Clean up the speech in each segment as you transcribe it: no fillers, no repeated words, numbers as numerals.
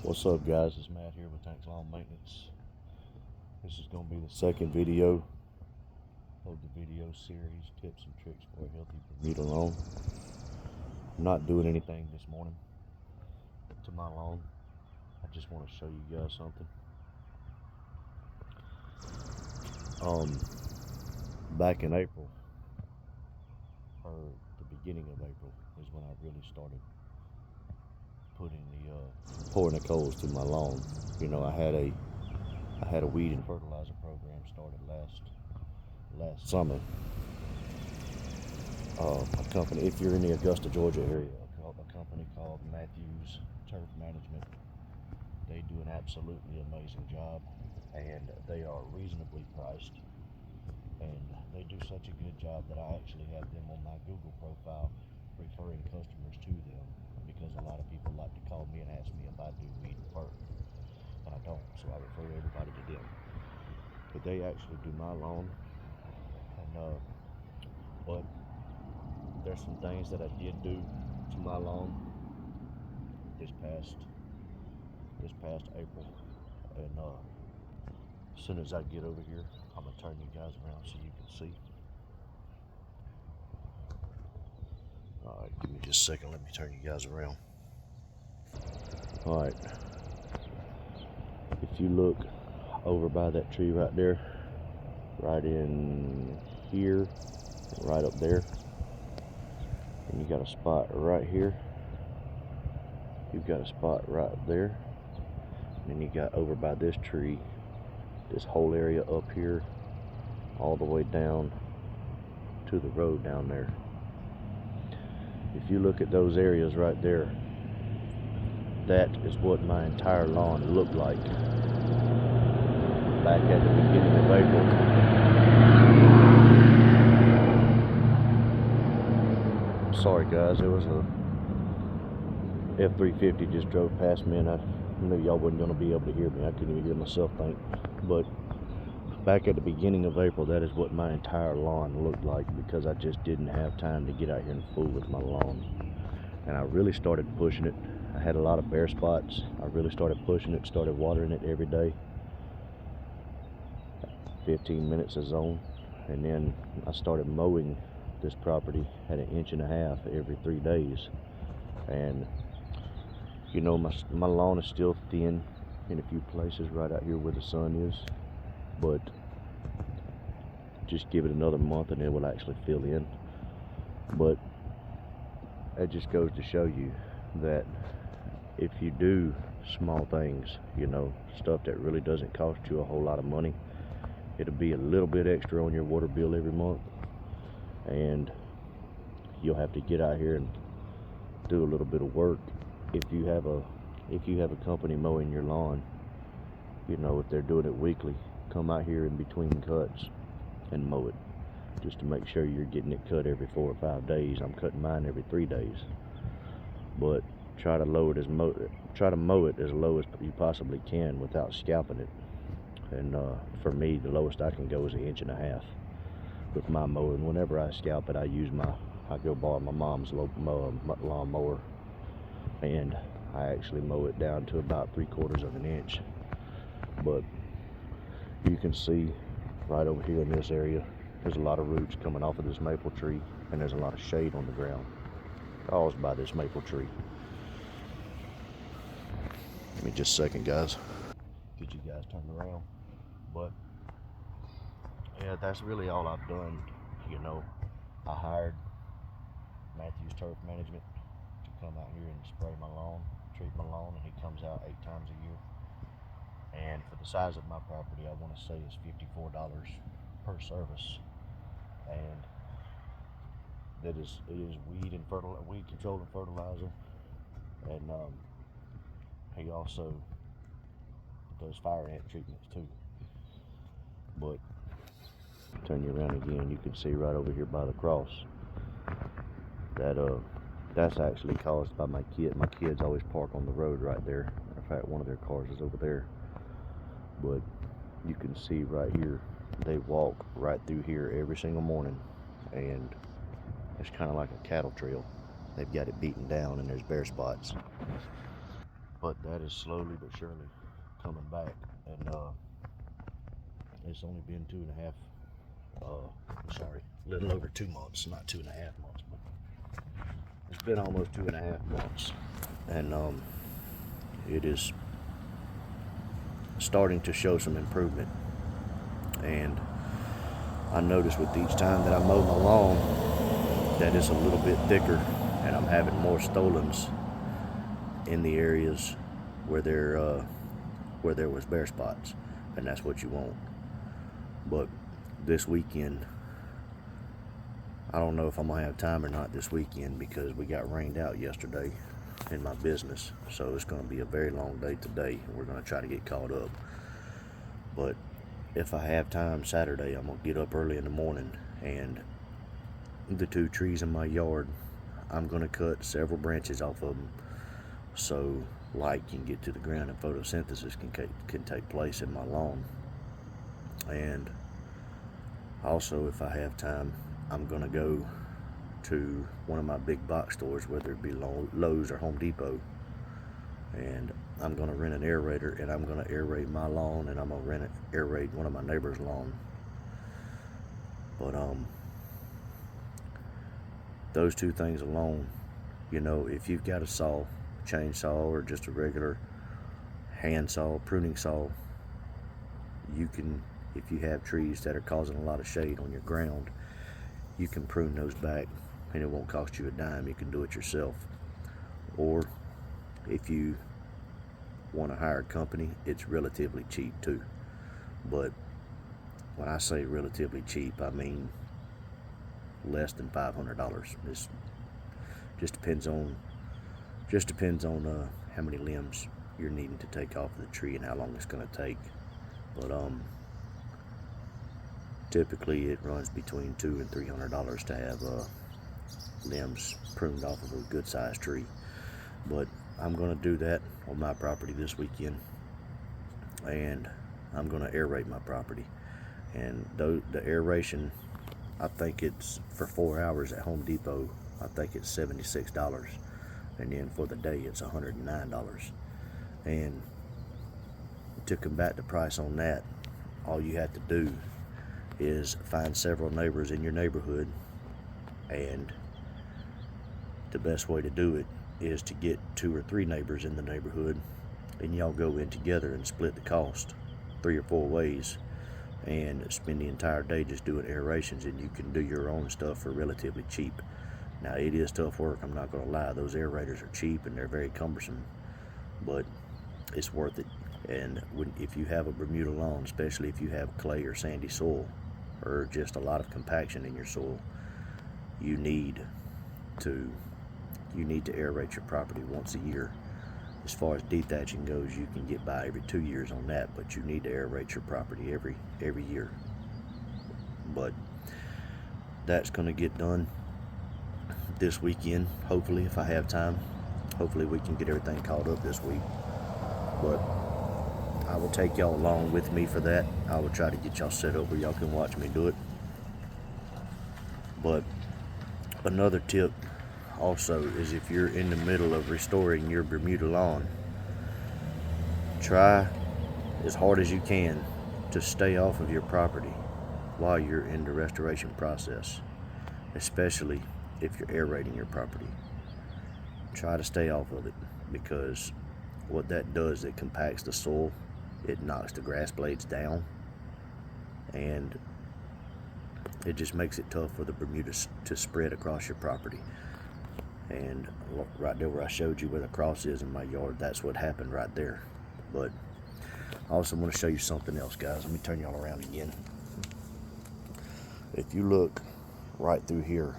What's up, guys? It's Matt here with Tanks Lawn Maintenance. This is going to be the second video of the video series, Tips and Tricks for a Healthy Bermuda Lawn. I'm not doing anything this morning to my lawn. I just want to show you guys something. Back in April, or the beginning of April, is when I really started putting pouring the coals through my lawn. You know, I had a weed and fertilizer program started last summer. A company, if you're in the Augusta, Georgia area, a company called Matthews Turf Management. They do an absolutely amazing job, and they are reasonably priced. And they do such a good job that I actually have them on my Google profile referring customers to them, because a lot of people like to call me and ask me if I do weed and fertilizer, and I don't, so I refer everybody to them. But they actually do my lawn, and but there's some things that I did do to my lawn this past April, and as soon as I get over here, I'm gonna turn you guys around so you can see. All right, give me just a second. Let me turn you guys around. All right. If you look over by that tree right there, right in here, right up there, and you got a spot right here. You've got a spot right there, and then you got over by this tree, this whole area up here, all the way down to the road down there. If you look at those areas right there, that is what my entire lawn looked like back at the beginning of April. Sorry guys, there was a F-350 just drove past me, and I knew y'all wasn't going to be able to hear me. I couldn't even hear myself think. But back at the beginning of April, that is what my entire lawn looked like, because I just didn't have time to get out here and fool with my lawn. And I really started pushing it. I had a lot of bare spots. I really started pushing it, started watering it every day, 15 minutes a zone. And then I started mowing this property at 1.5 inches every 3 days. And you know, my lawn is still thin in a few places right out here where the sun is, but just give it another month and it will actually fill in. But it just goes to show you that if you do small things, you know, stuff that really doesn't cost you a whole lot of money, it'll be a little bit extra on your water bill every month, and you'll have to get out here and do a little bit of work. If you have a company mowing your lawn, you know, if they're doing it weekly, come out here in between cuts and mow it, just to make sure you're getting it cut every 4 or 5 days. I'm cutting mine every 3 days. But try to mow it as low as you possibly can without scalping it. And for me, the lowest I can go is 1.5 inches with my mowing. Whenever I scalp it, I go borrow my mom's lawn mower, and I actually mow it down to about 3/4 of an inch. But you can see right over here in this area, there's a lot of roots coming off of this maple tree, and there's a lot of shade on the ground caused by this maple tree. Give me just a second, guys. Get you guys turned around. But yeah, that's really all I've done. You know, I hired Matthews Turf Management to come out here and spray my lawn, treat my lawn, and he comes out 8 times a year. And for the size of my property, I want to say it's $54 per service, and it is weed control and fertilizer, and he also does fire ant treatments too. But turn you around again, you can see right over here by the cross that that's actually caused by my kid. My kids always park on the road right there. In fact, one of their cars is over there. But you can see right here, they walk right through here every single morning, and it's kind of like a cattle trail. They've got it beaten down, and there's bare spots. but that is slowly but surely coming back. And it's only been 2.5, sorry, a little over 2 months, not 2.5 months, but it's been almost 2.5 months. And it is starting to show some improvement. And I notice with each time that I mow my lawn that it's a little bit thicker, and I'm having more stolons in the areas where there was bare spots, and that's what you want. But this weekend, I don't know if I'm gonna have time or not this weekend, because we got rained out yesterday in my business, so it's gonna be a very long day today, and we're gonna try to get caught up. But if I have time Saturday, I'm gonna get up early in the morning, and the 2 trees in my yard, I'm gonna cut several branches off of them so light can get to the ground and photosynthesis can take place in my lawn. And also, if I have time, I'm gonna go to one of my big box stores, whether it be Lowe's or Home Depot, and I'm gonna rent an aerator, and I'm gonna aerate my lawn, and I'm gonna aerate one of my neighbor's lawn. But those 2 things alone, you know, if you've got a saw, chainsaw, or just a regular hand saw, pruning saw, you can, if you have trees that are causing a lot of shade on your ground, you can prune those back, and it won't cost you a dime. You can do it yourself. Or if you want to hire a company, it's relatively cheap too. But when I say relatively cheap, I mean less than $500. It just depends on how many limbs you're needing to take off of the tree and how long it's going to take. But typically it runs between $200 and $300 to have limbs pruned off of a good sized tree. But I'm going to do that on my property this weekend, and I'm going to aerate my property. And the aeration, I think it's for 4 hours at Home Depot, I think it's $76, and then for the day it's $109. And to combat the price on that, all you have to do is find several neighbors in your neighborhood, and the best way to do it is to get 2 or 3 neighbors in the neighborhood, and y'all go in together and split the cost 3 or 4 ways, and spend the entire day just doing aerations, and you can do your own stuff for relatively cheap. Now, it is tough work, I'm not going to lie. Those aerators are cheap and they're very cumbersome, but it's worth it. And if you have a Bermuda lawn, especially if you have clay or sandy soil, or just a lot of compaction in your soil, you need to aerate your property once a year. As far as dethatching goes, you can get by every 2 years on that, but you need to aerate your property every year. But that's going to get done this weekend, hopefully, if I have time. Hopefully we can get everything caught up this week. But I will take y'all along with me for that. I will try to get y'all set up where y'all can watch me do it. But another tip also is, if you're in the middle of restoring your Bermuda lawn, try as hard as you can to stay off of your property while you're in the restoration process, especially if you're aerating your property. Try to stay off of it, because what that does, it compacts the soil, it knocks the grass blades down, and it just makes it tough for the Bermuda to spread across your property. And right there where I showed you where the cross is in my yard, that's what happened right there. But I also want to show you something else, guys. Let me turn y'all around again. If you look right through here,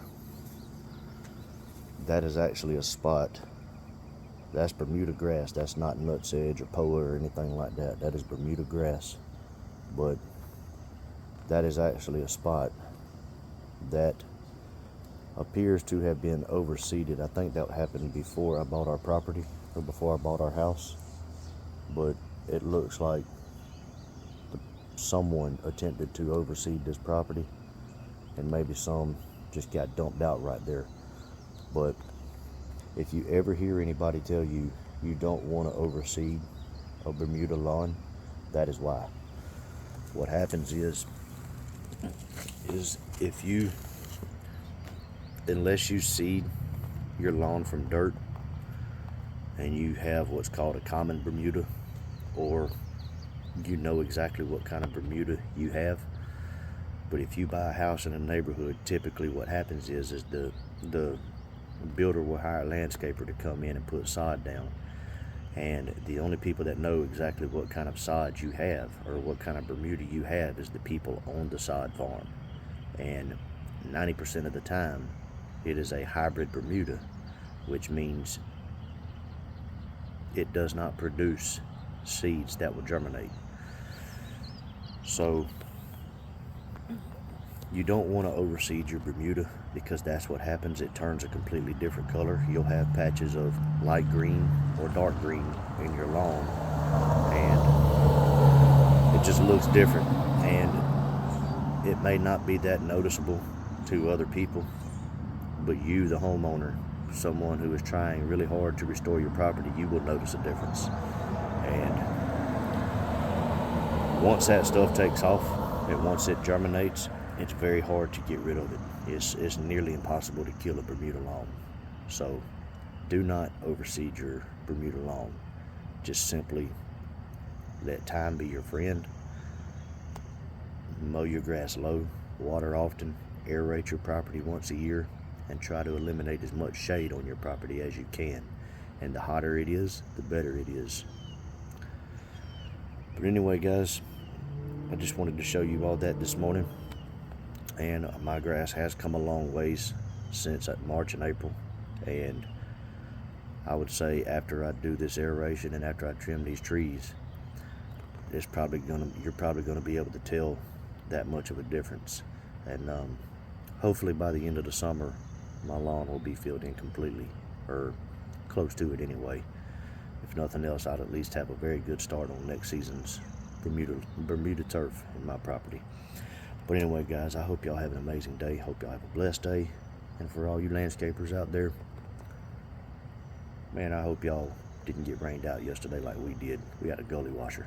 that is actually a spot. That's Bermuda grass. That's not nutsedge or poa or anything like that. That is Bermuda grass. But that is actually a spot that appears to have been overseeded. I think that happened before I bought our property, or before I bought our house. But it looks like someone attempted to overseed this property, and maybe some just got dumped out right there. But if you ever hear anybody tell you you don't want to overseed a Bermuda lawn. That is why. What happens is if you, unless you seed your lawn from dirt and you have what's called a common Bermuda, or you know exactly what kind of Bermuda you have. But if you buy a house in a neighborhood, typically what happens is the builder will hire a landscaper to come in and put sod down. And the only people that know exactly what kind of sod you have or what kind of Bermuda you have is the people on the sod farm. And 90% of the time, it is a hybrid Bermuda, which means it does not produce seeds that will germinate. So you don't want to overseed your Bermuda, because that's what happens. It turns a completely different color. You'll have patches of light green or dark green in your lawn, and it just looks different. And it may not be that noticeable to other people, but you, the homeowner, someone who is trying really hard to restore your property, you will notice a difference. And once that stuff takes off and once it germinates, it's very hard to get rid of it. It's nearly impossible to kill a Bermuda lawn. So do not overseed your Bermuda lawn. Just simply let time be your friend. Mow your grass low, water often, aerate your property once a year, and try to eliminate as much shade on your property as you can. And the hotter it is, the better it is. But anyway, guys, I just wanted to show you all that this morning. And my grass has come a long ways since March and April. And I would say after I do this aeration and after I trim these trees, you're probably gonna be able to tell that much of a difference. And hopefully by the end of the summer, my lawn will be filled in completely, or close to it anyway. If nothing else, I'd at least have a very good start on next season's Bermuda turf in my property. But anyway, guys, I hope y'all have an amazing day. Hope y'all have a blessed day. And for all you landscapers out there, man, I hope y'all didn't get rained out yesterday like we did. We had a gully washer.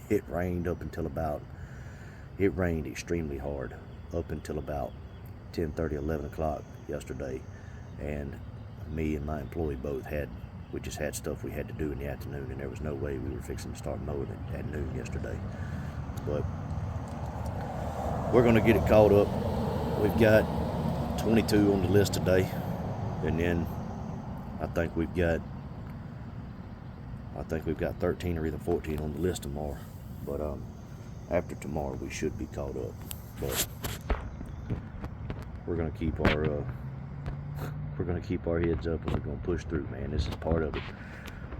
It rained extremely hard up until about 10:30, 11 o'clock yesterday. And me and my employee we just had stuff we had to do in the afternoon, and there was no way we were fixing to start mowing it at noon yesterday. But we're going to get it caught up. We've got 22 on the list today, and then I think we've got 13 or either 14 on the list tomorrow. But after tomorrow, we should be caught up. But we're going to keep our heads up, and we're going to push through, man. This is part of it.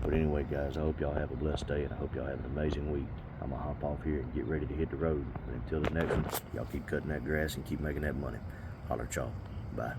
But anyway, guys, I hope y'all have a blessed day, and I hope y'all have an amazing week. I'm going to hop off here and get ready to hit the road. But until the next one, y'all keep cutting that grass and keep making that money. Holler at y'all. Bye.